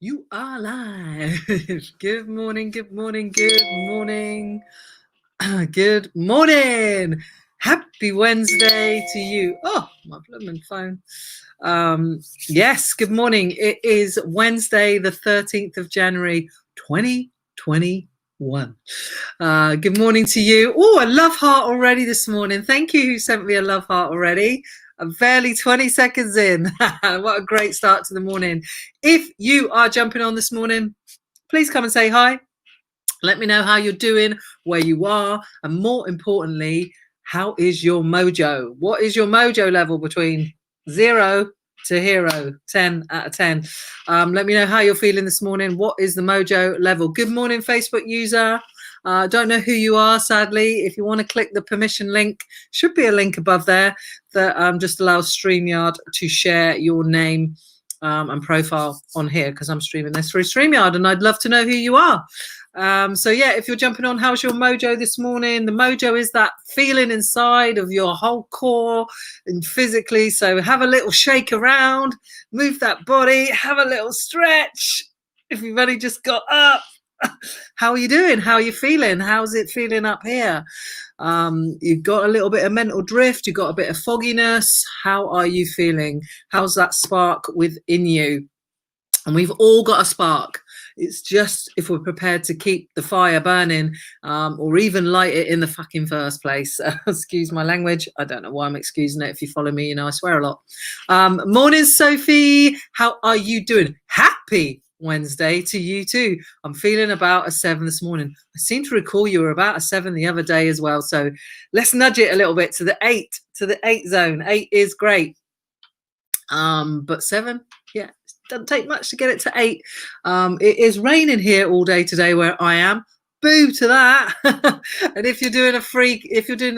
You are live. Good morning, good morning, good morning. Good morning. Happy Wednesday to you. Oh, my blooming phone. Yes, good morning. It is Wednesday, the 13th of January, 2021. Good morning to you. Oh, a love heart already this morning. Thank you who sent me a love heart already. I'm barely 20 seconds in. What a great start to the morning. If you are jumping on this morning, please come and say hi. Let me know how you're doing, where you are, and more importantly, how is your mojo? What is your mojo level between 0 to hero? 10 out of 10. Let me know how you're feeling this morning. What is the mojo level? Good morning, Facebook user. Don't know who you are, sadly. If you want to click the permission link, should be a link above there that just allows StreamYard to share your name and profile on here, because I'm streaming this through StreamYard and I'd love to know who you are. So yeah, if you're jumping on, how's your mojo this morning? The mojo is that feeling inside of your whole core and physically. So have a little shake around, move that body, have a little stretch. If you've only just got up, how are you doing? How are you feeling? How's it feeling up here? You've got a little bit of mental drift. You've got a bit of fogginess. How are you feeling? How's that spark within you? And we've all got a spark. It's just if we're prepared to keep the fire burning or even light it in the fucking first place. Excuse my language. I don't know why I'm excusing it. If you follow me, you know I swear a lot. Morning, Sophie. How are you doing? Happy Wednesday to you too. I'm feeling about a 7 this morning. I seem to recall you were about a 7 the other day as well. So let's nudge it a little bit to the 8, to the 8 zone. 8 is great. But 7, yeah. Doesn't take much to get it to 8. It is raining here all day today where I am. Boo to that. And if you're doing the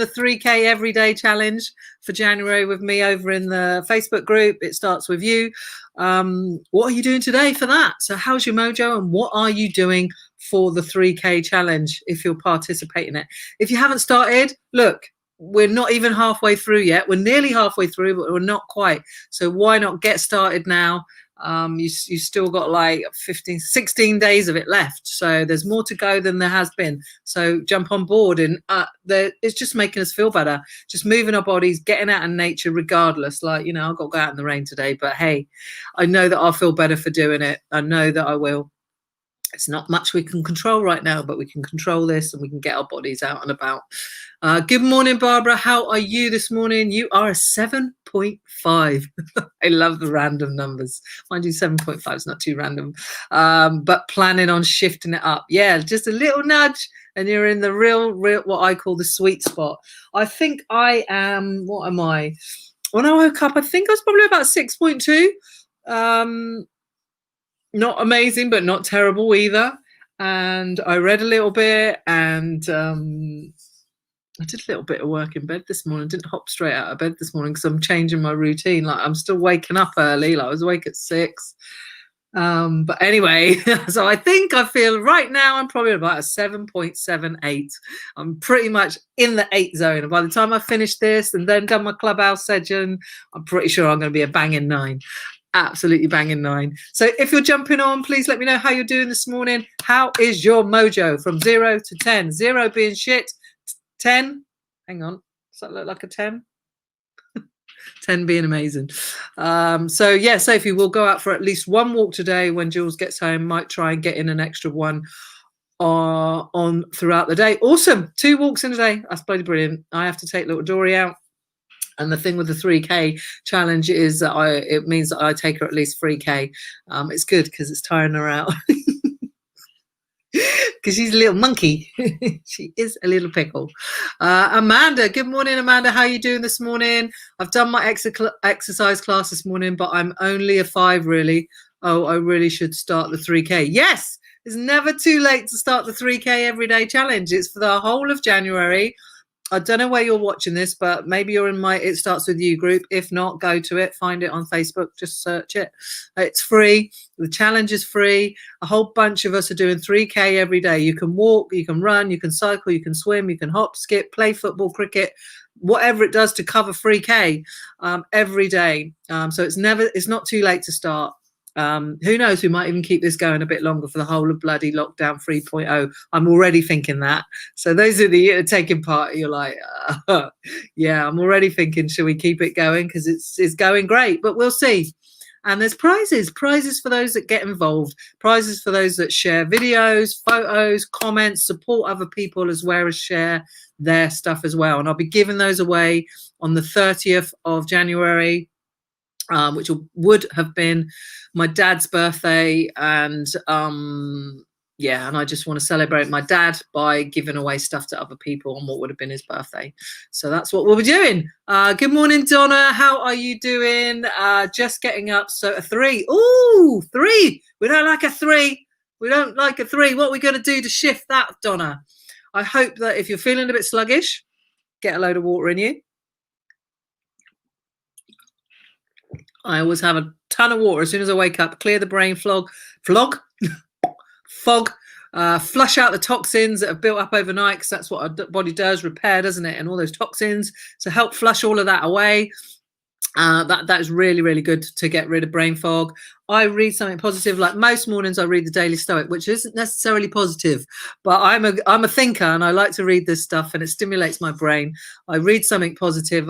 3K everyday challenge for January with me over in the Facebook group, it starts with you. What are you doing today for that? So how's your mojo and what are you doing for the 3K challenge if you're participating in it? If you haven't started, look, we're not even halfway through yet. We're nearly halfway through, but we're not quite. So why not get started now? You still got like 16 days of it left, so there's more to go than there has been. So jump on board, and it's just making us feel better, just moving our bodies, getting out in nature regardless. Like, you know, I've got to go out in the rain today, but hey, I know that I'll feel better for doing it. I know that I will. It's not much we can control right now, but we can control this and we can get our bodies out and about. Good morning, Barbara. How are you this morning? You are a 7.5. I love the random numbers. Mind you, 7.5 is not too random. But planning on shifting it up. Yeah, just a little nudge and you're in the real, what I call the sweet spot. I think I am, what am I? When I woke up, I think I was probably about 6.2. Not amazing, but not terrible either. And I read a little bit and I did a little bit of work in bed this morning. Didn't hop straight out of bed this morning because I'm changing my routine. Like, I'm still waking up early. Like, I was awake at 6. But anyway, so I think I feel right now I'm probably about a 7.78. I'm pretty much in the 8 zone. And by the time I finish this and then done my clubhouse session, I'm pretty sure I'm going to be a banging 9. Absolutely banging 9. So if you're jumping on, please let me know how you're doing this morning. How is your mojo from 0 to 10? 0 being shit, 10. Hang on, does that look like a 10? 10 being amazing. So yeah, Sophie, we'll go out for at least one walk today. When Jules gets home, might try and get in an extra one on throughout the day. Awesome. 2 walks in a day. That's bloody brilliant. I have to take little Dory out. And the thing with the 3K challenge is that it means that I take her at least 3K. It's good because it's tiring her out. Because she's a little monkey. She is a little pickle. Amanda, good morning, Amanda. How are you doing this morning? I've done my exercise class this morning, but I'm only a 5, really. Oh, I really should start the 3K. Yes, it's never too late to start the 3K everyday challenge. It's for the whole of January. I don't know where you're watching this, but maybe you're in my It Starts With You group. If not, go to it, find it on Facebook, just search it. It's free. The challenge is free. A whole bunch of us are doing 3K every day. You can walk, you can run, you can cycle, you can swim, you can hop, skip, play football, cricket, whatever it does to cover 3K every day. So it's not too late to start. Who knows, we might even keep this going a bit longer for the whole of bloody lockdown 3.0. I'm already thinking that. So those of you taking part, you're like, yeah, I'm already thinking, should we keep it going? Because it's going great, but we'll see. And there's prizes for those that get involved, prizes for those that share videos, photos, comments, support other people, as well as share their stuff as well. And I'll be giving those away on the 30th of January, which would have been my dad's birthday. And yeah, and I just want to celebrate my dad by giving away stuff to other people on what would have been his birthday. So that's what we'll be doing. Good morning, Donna. How are you doing? Just getting up. So a 3. Ooh, 3. We don't like a 3. We don't like a 3. What are we going to do to shift that, Donna? I hope that if you're feeling a bit sluggish, get a load of water in you. I always have a ton of water as soon as I wake up, clear the brain fog, flush out the toxins that have built up overnight, because that's what our body does, repair, doesn't it? And all those toxins, so help flush all of that away. That is really, really good to get rid of brain fog. I read something positive. Like most mornings, I read the Daily Stoic, which isn't necessarily positive, but I'm a thinker and I like to read this stuff, and it stimulates my brain. I read something positive.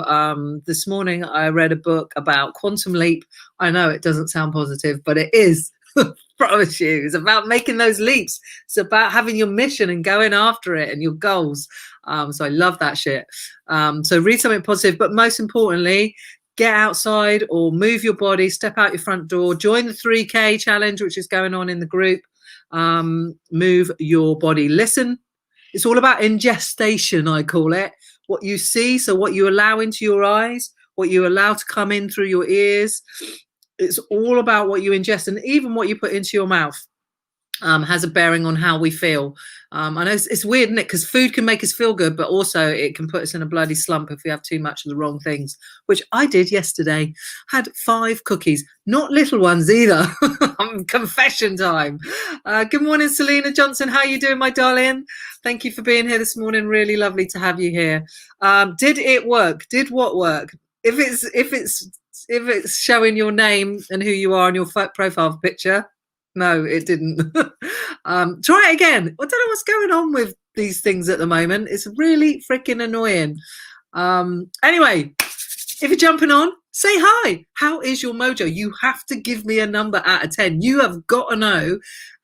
This morning, I read a book about quantum leap. I know it doesn't sound positive, but it is. Promise you, it's about making those leaps. It's about having your mission and going after it and your goals. So I love that shit. So read something positive, but most importantly, get outside or move your body, step out your front door, join the 3K challenge, which is going on in the group. Move your body. Listen, it's all about ingestation, I call it. What you see, so what you allow into your eyes, what you allow to come in through your ears. It's all about what you ingest, and even what you put into your mouth has a bearing on how we feel. I know it's weird, isn't it? Because food can make us feel good, but also it can put us in a bloody slump if we have too much of the wrong things, which I did yesterday. Had 5 cookies, not little ones either. Confession time. Good morning, Selena Johnson. How are you doing, my darling? Thank you for being here this morning. Really lovely to have you here. Did it work? Did what work? If it's showing your name and who you are on your profile picture, no, it didn't. Try it again. I don't know what's going on with these things at the moment. It's really freaking annoying. Anyway, if you're jumping on, say hi. How is your mojo? You have to give me a number out of 10. You have got to know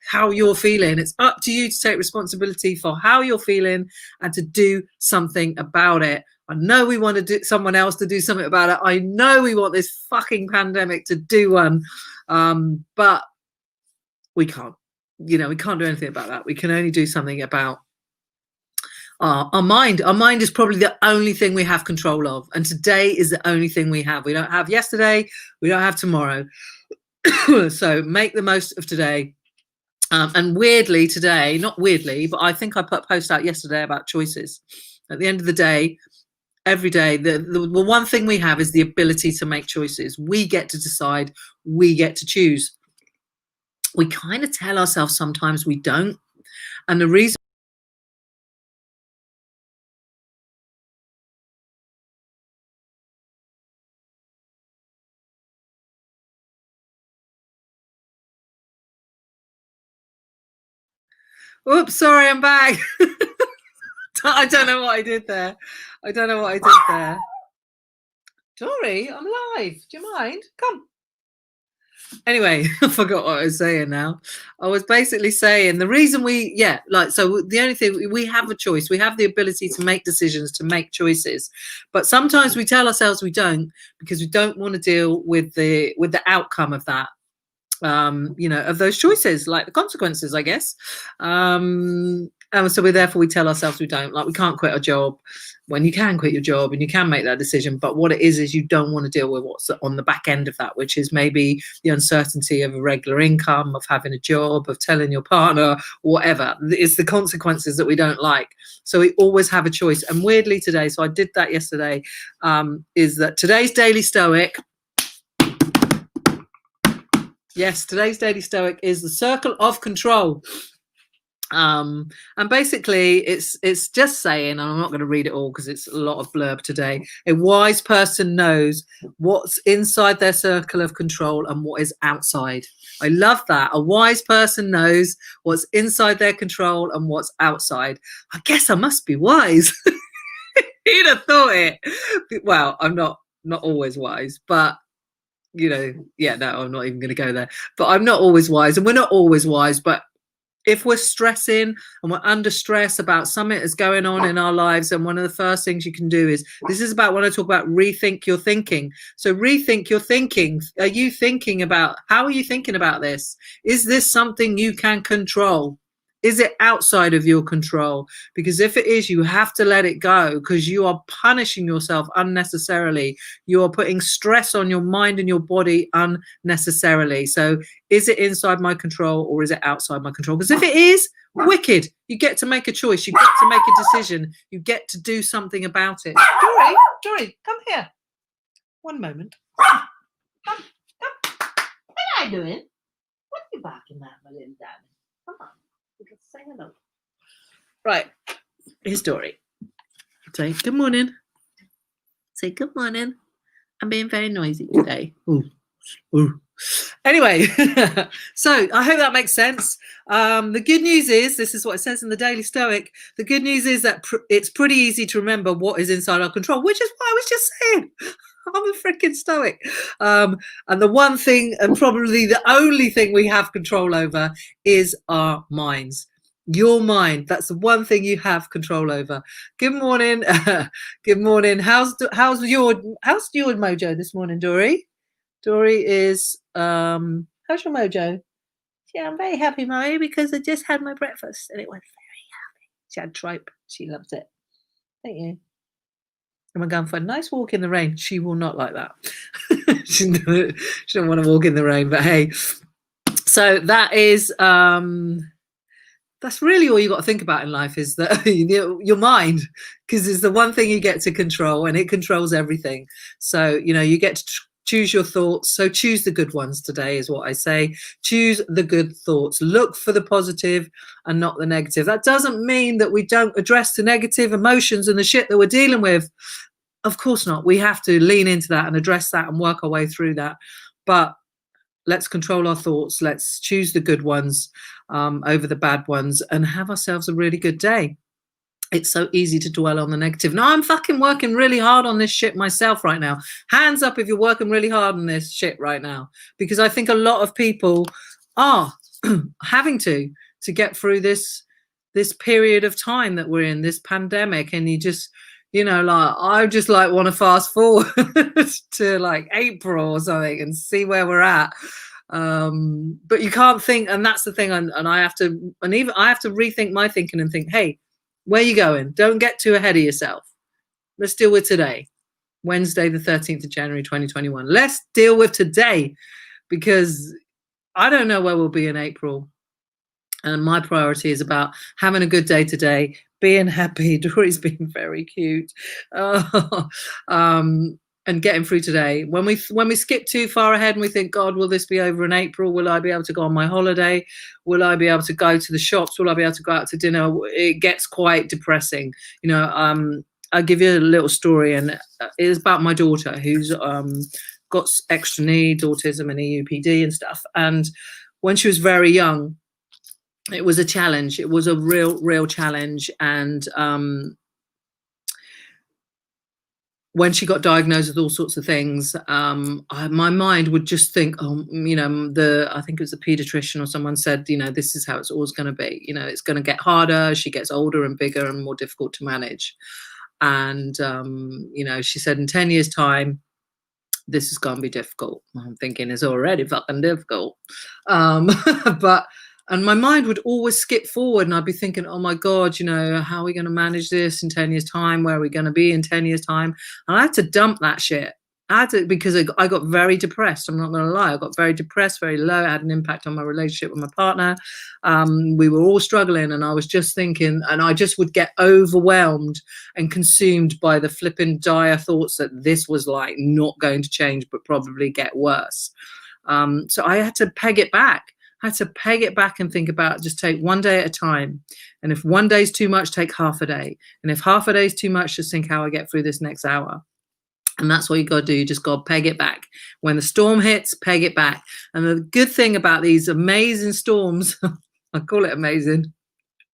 how you're feeling. It's up to you to take responsibility for how you're feeling and to do something about it. I know we want someone else to do something about it. I know we want this fucking pandemic to do one, but we can't. We can't do anything about that. We can only do something about our mind. Our mind is probably the only thing we have control of, and today is the only thing we have. We don't have yesterday. We don't have tomorrow. So make the most of today. And weirdly today, not weirdly, but I think I put a post out yesterday about choices. At the end of the day, every day, the one thing we have is the ability to make choices. We get to decide. We get to choose. We kind of tell ourselves sometimes we don't. And the reason. Oops, sorry, I'm back. I don't know what I did there. Dory, I'm live. Do you mind? Come. Anyway, I forgot what I was saying now. I was basically saying the reason so the only thing, we have a choice. We have the ability to make decisions, to make choices. But sometimes we tell ourselves we don't, because we don't want to deal with the outcome of that. Of those choices, like the consequences, I guess. And so we tell ourselves we don't. Like, we can't quit our job, when you can quit your job and you can make that decision. But what it is you don't want to deal with what's on the back end of that, which is maybe the uncertainty of a regular income, of having a job, of telling your partner, whatever. It's the consequences that we don't like. So we always have a choice. And weirdly today, so I did that yesterday, is that today's Daily Stoic. Yes, today's Daily Stoic is the circle of control. And basically it's just saying, and I'm not going to read it all because it's a lot of blurb today, a wise person knows what's inside their circle of control and what is outside. I love that. A wise person knows what's inside their control and what's outside. I guess I must be wise. Who'd have thought it? Well, I'm not always wise, but yeah, no, I'm not even going to go there. But I'm not always wise, and we're not always wise, but if we're stressing and we're under stress about something that's going on in our lives, and one of the first things you can do is, this is about when I talk about rethink your thinking. So rethink your thinking. Are you thinking about, how are you thinking about this? Is this something you can control? Is it outside of your control? Because if it is, you have to let it go, because you are punishing yourself unnecessarily. You are putting stress on your mind and your body unnecessarily. So is it inside my control or is it outside my control? Because if it is, wicked. You get to make a choice. You get to make a decision. You get to do something about it. Dory, come here. One moment. Come. What are you doing? What are you barking at, my little darling? Come on. Say hello. Right, here's Dory. Say good morning. Say good morning. I'm being very noisy today. Ooh. Anyway, so I hope that makes sense. The good news is, this is what it says in the Daily Stoic. The good news is that it's pretty easy to remember what is inside our control, which is what I was just saying. I'm a freaking Stoic. And the one thing, and probably the only thing we have control over, is our minds. Your mind. That's the one thing you have control over. Good morning. Good morning. How's your mojo this morning, Dory? Dory is how's your mojo? Yeah, I'm very happy, Mummy, because I just had my breakfast and it was very happy. She had tripe. She loves it. Thank you. Am I going for a nice walk in the rain? She will not like that. she don't want to walk in the rain, but hey. So that is that's really all you got to think about in life, is that your mind, because it's the one thing you get to control, and it controls everything. So you get to choose your thoughts. So choose the good ones today, is what I say. Choose the good thoughts. Look for the positive and not the negative. That doesn't mean that we don't address the negative emotions and the shit that we're dealing with. Of course not. We have to lean into that and address that and work our way through that. But let's control our thoughts. Let's choose the good ones over the bad ones and have ourselves a really good day. It's so easy to dwell on the negative. Now, I'm fucking working really hard on this shit myself right now. Hands up if you're working really hard on this shit right now, because I think a lot of people are having to get through this period of time that we're in, this pandemic. And you just, I just want to fast forward to like April or something and see where we're at. But you can't think, and that's the thing. And I have to rethink my thinking and think, hey, where are you going? Don't get too ahead of yourself. Let's deal with today, Wednesday, the 13th of January, 2021. Let's deal with today, because I don't know where we'll be in April. And my priority is about having a good day today, being happy. Dory's being very cute. And getting through today. When we skip too far ahead and we think, God, will this be over in April? Will I be able to go on my holiday? Will I be able to go to the shops? Will I be able to go out to dinner? It gets quite depressing. I'll give you a little story, and it's about my daughter who's got extra needs, autism and EUPD and stuff. And when she was very young, it was a challenge. It was a real challenge. And when she got diagnosed with all sorts of things, my mind would just think, I think it was a pediatrician or someone said, this is how it's always going to be. It's going to get harder. She gets older and bigger and more difficult to manage. And, she said in 10 years' time, this is going to be difficult. I'm thinking it's already fucking difficult. And my mind would always skip forward, and I'd be thinking, oh my God, how are we going to manage this in 10 years' time? Where are we going to be in 10 years' time? And I had to dump that shit. Because I got very depressed. I'm not going to lie. I got very depressed, very low. It had an impact on my relationship with my partner. We were all struggling, and I was just thinking, and I just would get overwhelmed and consumed by the flipping dire thoughts that this was like not going to change, but probably get worse. So I had to peg it back. I had to peg it back and think about just take one day at a time. And if one day is too much, take half a day. And if half a day is too much, just think how I get through this next hour. And that's what you got to do. You just got to peg it back. When the storm hits, peg it back. And the good thing about these amazing storms, I call it amazing,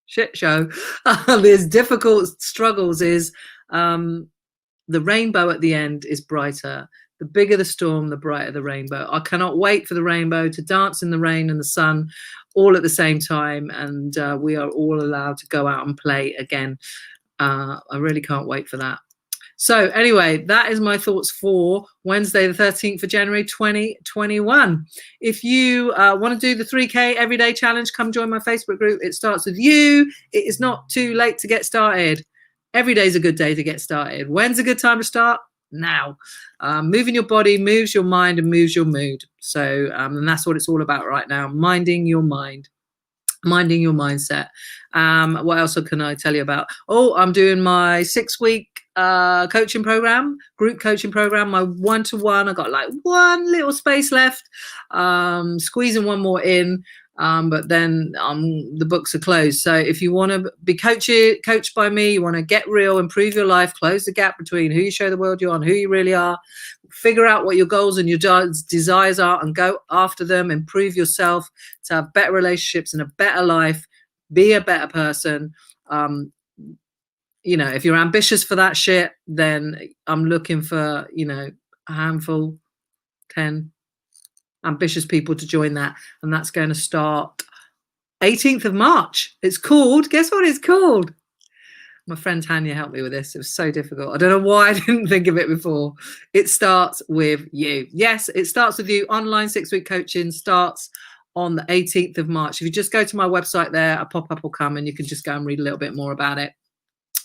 shit show, these difficult struggles is the rainbow at the end is brighter. The bigger the storm, the brighter the rainbow. I cannot wait for the rainbow to dance in the rain and the sun all at the same time. And we are all allowed to go out and play again. I really can't wait for that. So anyway, that is my thoughts for Wednesday, the 13th of January, 2021. If you want to do the 3K Everyday Challenge, come join my Facebook group. It starts with you. It is not too late to get started. Every day is a good day to get started. When's a good time to start? Now. Moving your body moves your mind and moves your mood. So, and that's what it's all about right now, minding your mind. Minding your mindset. What else can I tell you about? Oh, I'm doing my 6-week coaching program, group coaching program, my one-to-one. I got like one little space left, squeezing one more in, but then the books are closed. So if you want to be coached by me, you want to get real, improve your life, close the gap between who you show the world you're on, who you really are, figure out what your goals and your desires are and go after them, improve yourself to have better relationships and a better life, be a better person. You know, if you're ambitious for that shit, then I'm looking for, you know, a handful, 10 ambitious people to join that. And that's going to start 18th of March. It's called, guess what it's called? My friend Tanya helped me with this. It was so difficult. I don't know why I didn't think of it before. It starts with you. Yes, it starts with you. Online 6-week coaching starts on the 18th of March. If you just go to my website there, a pop-up will come and you can just go and read a little bit more about it.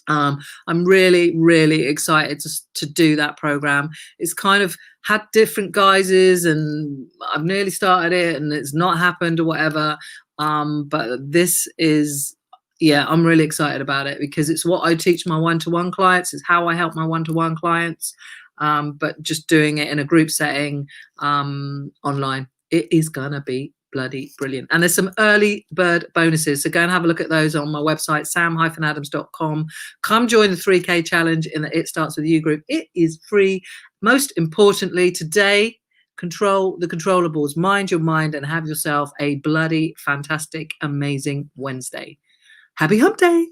I'm really, really excited to do that program. It's kind of had different guises and I've nearly started it and it's not happened or whatever. But this is, yeah, I'm really excited about it because it's what I teach my one-to-one clients. It's how I help my one-to-one clients, but just doing it in a group setting online. It is going to be bloody brilliant. And there's some early bird bonuses. So go and have a look at those on my website, sam-adams.com. Come join the 3K challenge in the It Starts With You group. It is free. Most importantly, today, control the controllables. Mind your mind and have yourself a bloody fantastic, amazing Wednesday. Happy hump day.